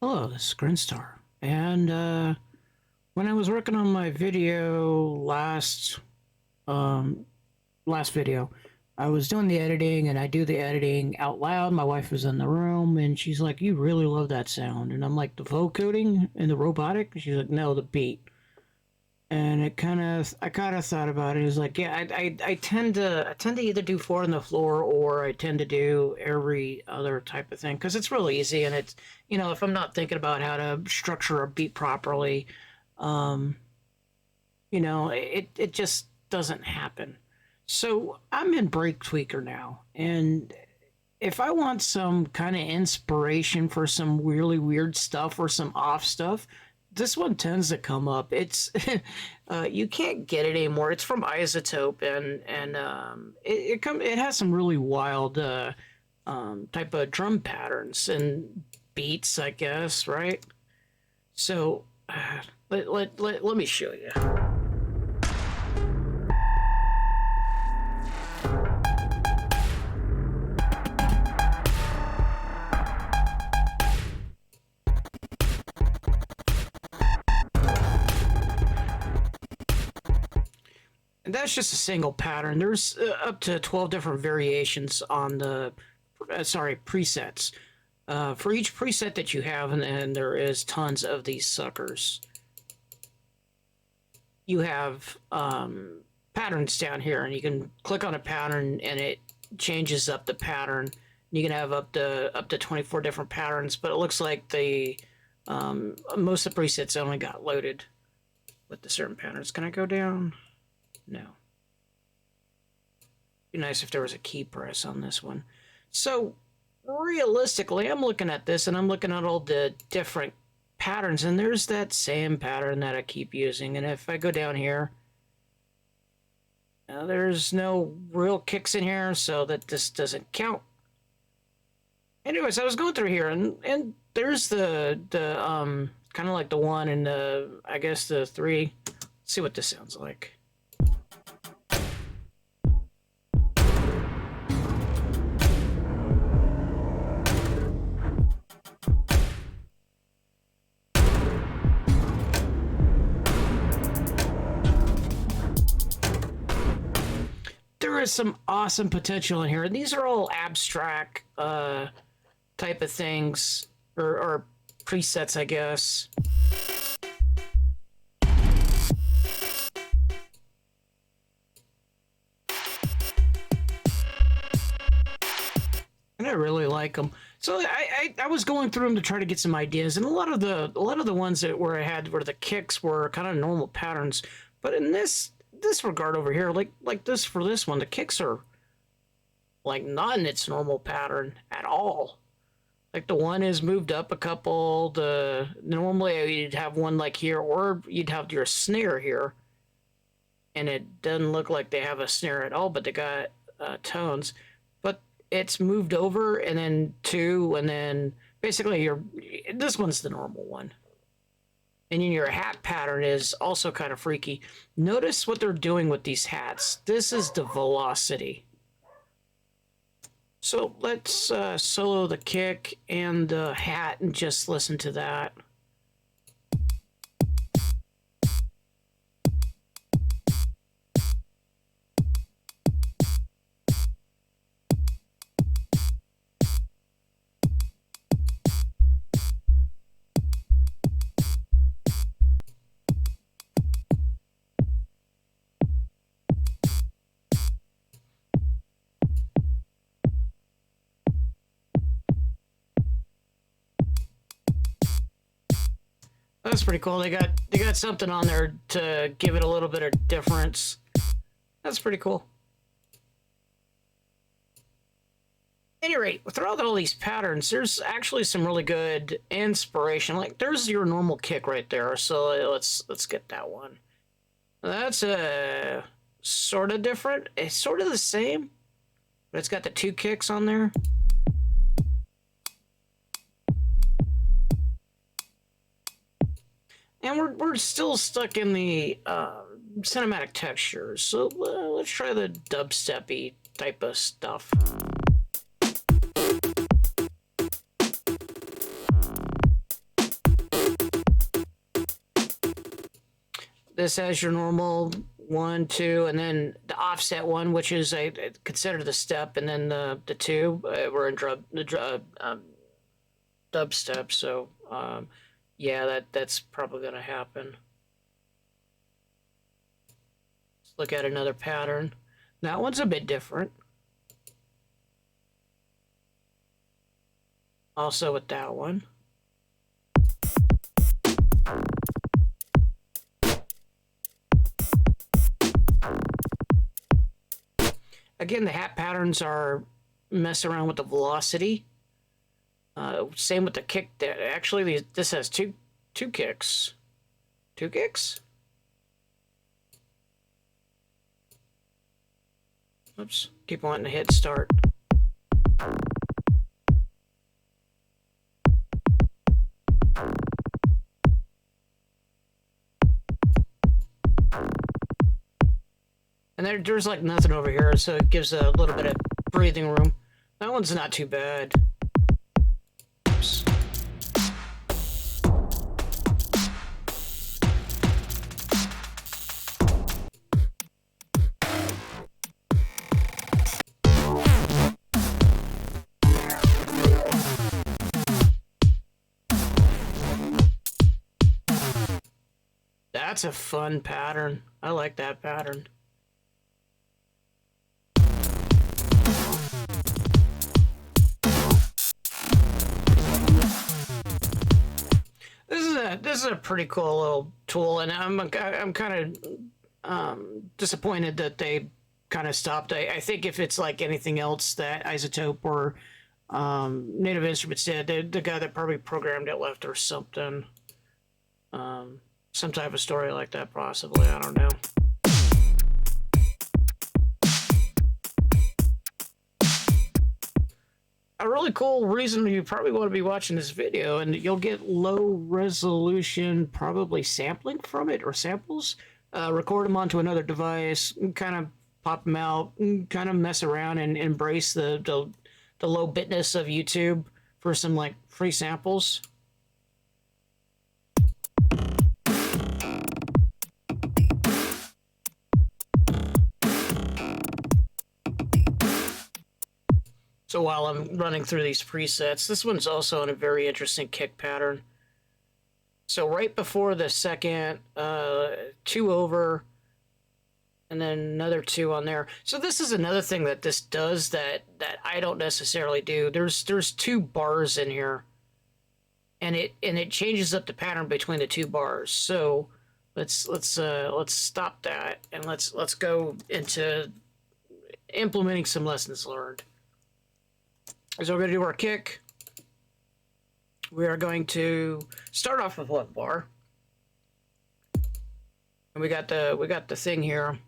Hello, this is Grinstar. And when I was working on my video um, last video, I was doing the editing, and I do the editing out loud. My wife was in the room, and she's like, "You really love that sound," and I'm like, "The vocoding and the robotic." She's like, "No, the beat." And I kind of thought about it. It's like, yeah, I tend to either do four on the floor, or I tend to do every other type of thing because it's real easy, and it's, if I'm not thinking about how to structure a beat properly, um, it just doesn't happen. So I'm in breaktweaker now, and if I want some kind of inspiration for some really weird stuff or some off stuff, this one tends to come up. It's you can't get it anymore. It's from Isotope, and it has some really wild type of drum patterns and beats, I guess, right? So let me show you. And that's just a single pattern. There's up to 12 different variations on the presets. For each preset that you have, and there is tons of these suckers. You have patterns down here, and you can click on a pattern, and it changes up the pattern. You can have up to 24 different patterns, but it looks like the most of the presets only got loaded with the certain patterns. Can I go down? No. Be nice if there was a key press on this one. So realistically, I'm looking at this, and I'm looking at all the different patterns, and there's that same pattern that I keep using. And if I go down here, there's no real kicks in here, so that this doesn't count. Anyways, I was going through here, and there's the kind of like the one and the, I guess, the three. Let's see what this sounds like. There is some awesome potential in here, and these are all abstract type of things, or presets, I guess. And I really like them. So I was going through them to try to get some ideas, and a lot of the ones that where I had where the kicks were kind of normal patterns, but in this regard over here, like this for this one, the kicks are like not in its normal pattern at all. Like the one is moved up a couple. The normally you'd have one like here, or you'd have your snare here, and it doesn't look like they have a snare at all, but they got tones. But it's moved over, and then two, and then basically this one's the normal one. And then your hat pattern is also kind of freaky. Notice what they're doing with these hats. This is the velocity. So let's solo the kick and the hat and just listen to that. That's pretty cool. They got something on there to give it a little bit of difference. That's pretty cool. At any rate, throughout all these patterns, there's actually some really good inspiration. Like there's your normal kick right there. So let's get that one. That's sort of different. It's sort of the same, but it's got the two kicks on there. And we're still stuck in the cinematic textures. So let's try the dubstepy type of stuff. this has your normal 1, 2, and then the offset one, which is I consider the step, and then the 2. We're in dubstep, so yeah, that's probably gonna happen. Let's look at another pattern. That one's a bit different. Also with that one. Again, the hat patterns are mess around with the velocity. Same with the kick. Actually, this has two kicks. 2 kicks? Oops. Keep wanting to hit start. And there's like nothing over here, so it gives a little bit of breathing room. That one's not too bad. Oops. That's a fun pattern. I like that pattern. This is a pretty cool little tool, and I'm kind of disappointed that they kind of stopped. I think if it's like anything else that Isotope or Native Instruments did, the guy that probably programmed it left or something. Some type of story like that, possibly. I don't know. A really cool reason you probably want to be watching this video, and you'll get low resolution, probably sampling from it or samples. Record them onto another device, kind of pop them out, kind of mess around and embrace the low bitness of YouTube for some like free samples. So while I'm running through these presets, this one's also in a very interesting kick pattern. So right before the second, 2 over, and then another 2 on there. So this is another thing that this does that I don't necessarily do. There's 2 bars in here, and it changes up the pattern between the 2 bars. So let's stop that and let's go into implementing some lessons learned. So we're going to do our kick. We are going to start off with 1 bar. And we got the thing here.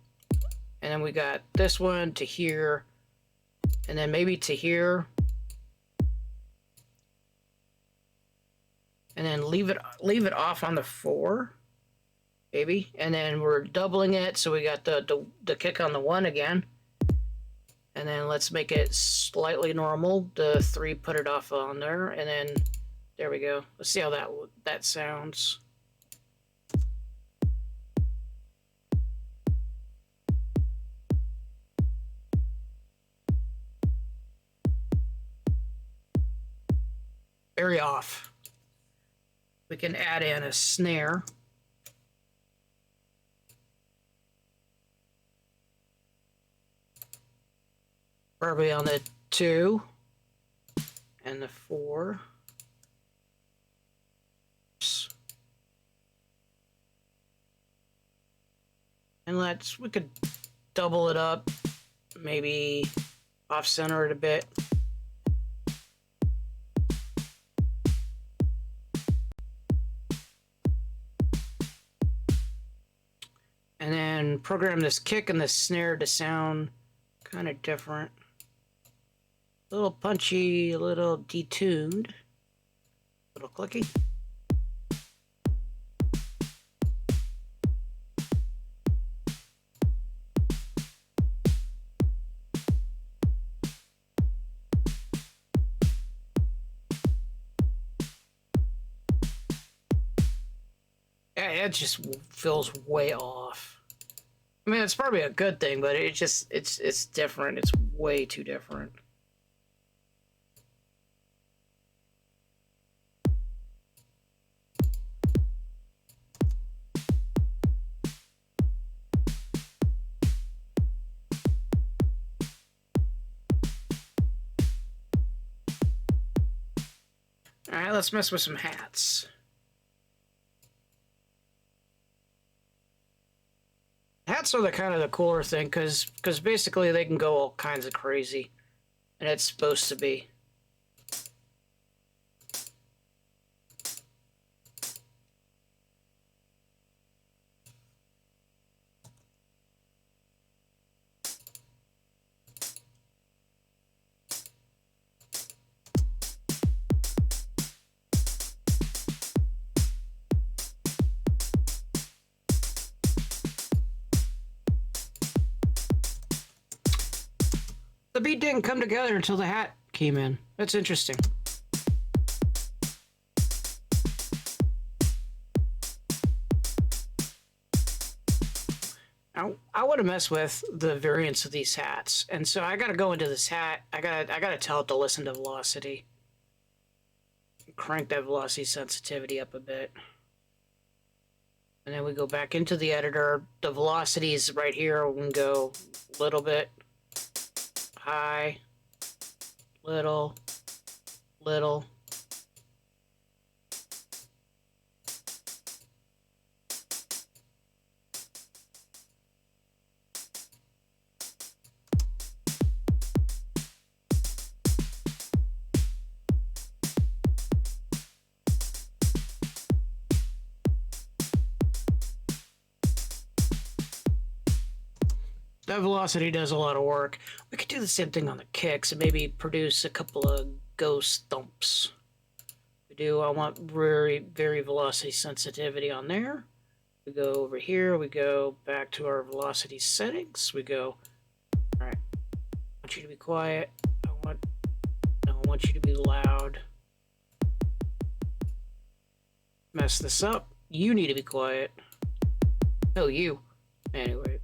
And then we got this one to here. And then maybe to here. And then leave it off on the 4. Maybe. And then we're doubling it, so we got the kick on the 1 again. And then let's make it slightly normal. The 3, put it off on there, and then there we go. Let's see how that sounds. Very off. We can add in a snare. Probably on the 2 and the 4. And we could double it up, maybe off center it a bit. And then program this kick and this snare to sound kind of different. A little punchy, a little detuned, a little clicky. it just feels way off. I mean, it's probably a good thing, but it's different. It's way too different. All right, let's mess with some hats. Hats are the kind of the cooler thing because basically they can go all kinds of crazy, and it's supposed to be. The beat didn't come together until the hat came in. That's interesting. I want to mess with the variants of these hats, and so I got to go into this hat. I gotta tell it to listen to velocity. Crank that velocity sensitivity up a bit, and then we go back into the editor. The velocity is right here. We can go a little bit. High, little. That velocity does a lot of work. We could do the same thing on the kicks and maybe produce a couple of ghost thumps. We do. I want very, very velocity sensitivity on there. We go over here. We go back to our velocity settings. We go, all right, I want you to be quiet. I want you to be loud. Mess this up. You need to be quiet. No, you. Anyway.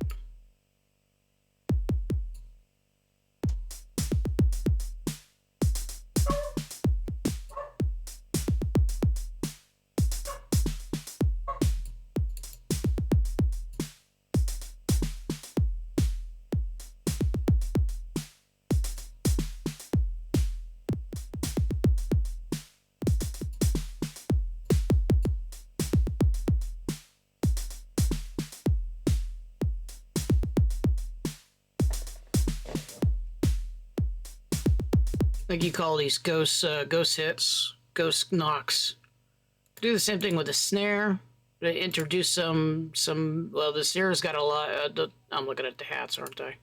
Like you call these ghost hits, ghost knocks. Do the same thing with the snare. Introduce some. Well, the snare's got a lot. I'm looking at the hats, aren't I?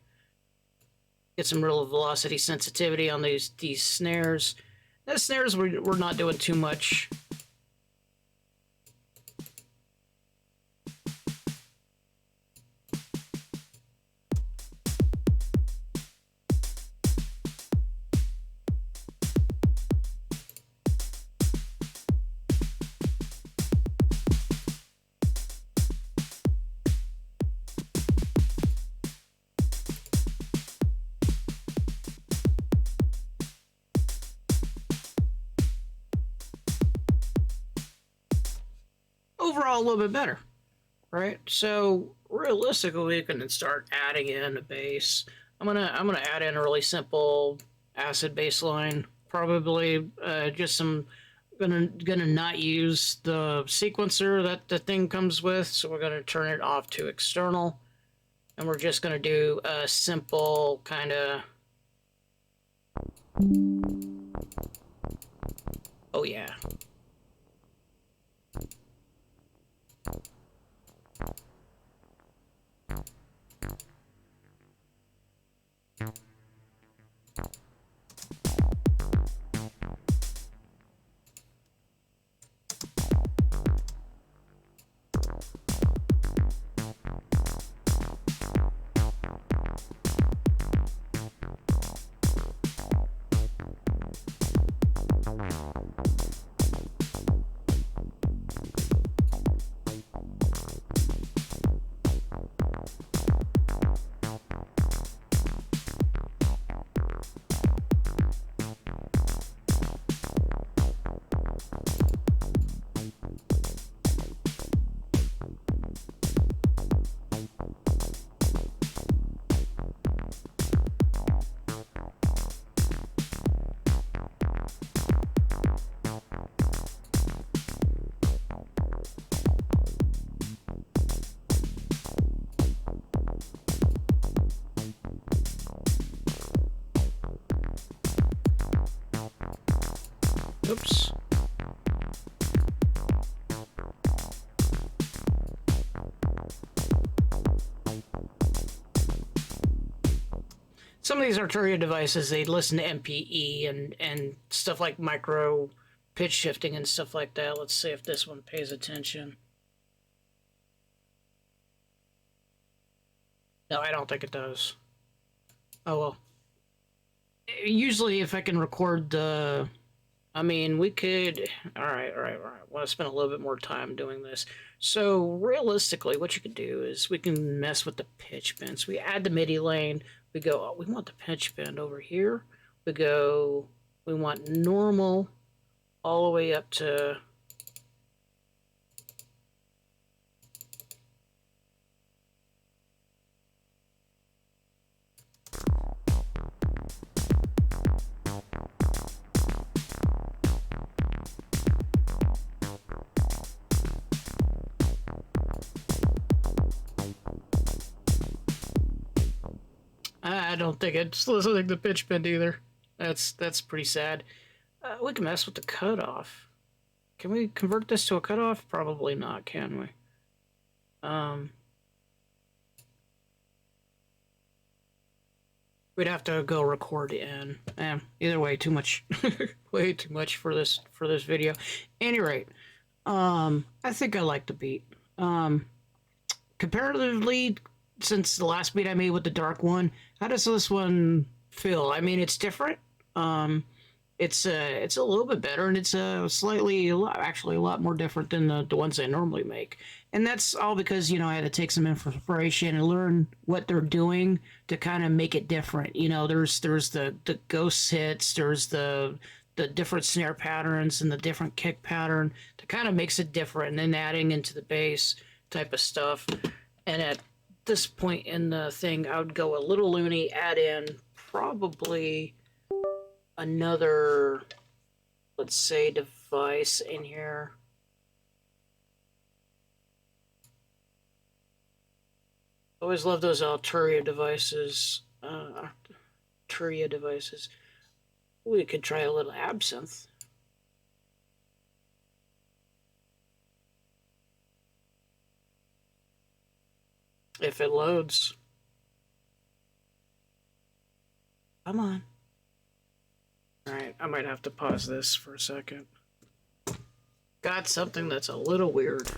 Get some real velocity sensitivity on these snares. The snares we're not doing too much. Overall, a little bit better, right? So realistically, we can start adding in a bass. I'm gonna add in a really simple acid bass line. Probably just some. Gonna not use the sequencer that the thing comes with, so we're gonna turn it off to external, and we're just gonna do a simple kind of. Oh yeah. some of these Arturia devices, they listen to MPE and stuff like micro pitch shifting and stuff like that. Let's see if this one pays attention. No, I don't think it does. Oh well. Usually, if I can record the, I mean, we could. All right. I want to spend a little bit more time doing this. So realistically, what you could do is we can mess with the pitch bends. We add the MIDI lane. We go. Oh, we want the pitch bend over here. We go. We want normal, all the way up to. I don't think it's listening to pitch bend either. That's pretty sad. We can mess with the cutoff. Can we convert this to a cutoff? Probably not, can we? We'd have to go record in. Either way, too much, way too much for this video. Any rate, I think I like the beat. Comparatively, since the last beat I made with the dark one, how does this one feel? I mean, it's different. It's a little bit better, and it's actually a lot more different than the ones I normally make. And that's all because, you know, I had to take some inspiration and learn what they're doing to kind of make it different. You know, there's the ghost hits, there's the different snare patterns and the different kick pattern that kind of makes it different, and then adding into the bass type of stuff. And at this point in the thing, I would go a little loony, add in probably another, let's say, device in here. Always love those Arturia devices. We could try a little absinthe. If it loads. Come on. Alright, I might have to pause this for a second. Got something that's a little weird.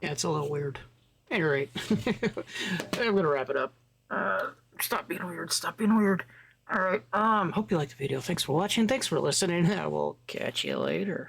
Yeah, it's a little weird. At any rate, I'm gonna wrap it up. Stop being weird. Stop being weird. All right. Hope you liked the video. Thanks for watching. Thanks for listening. I will catch you later.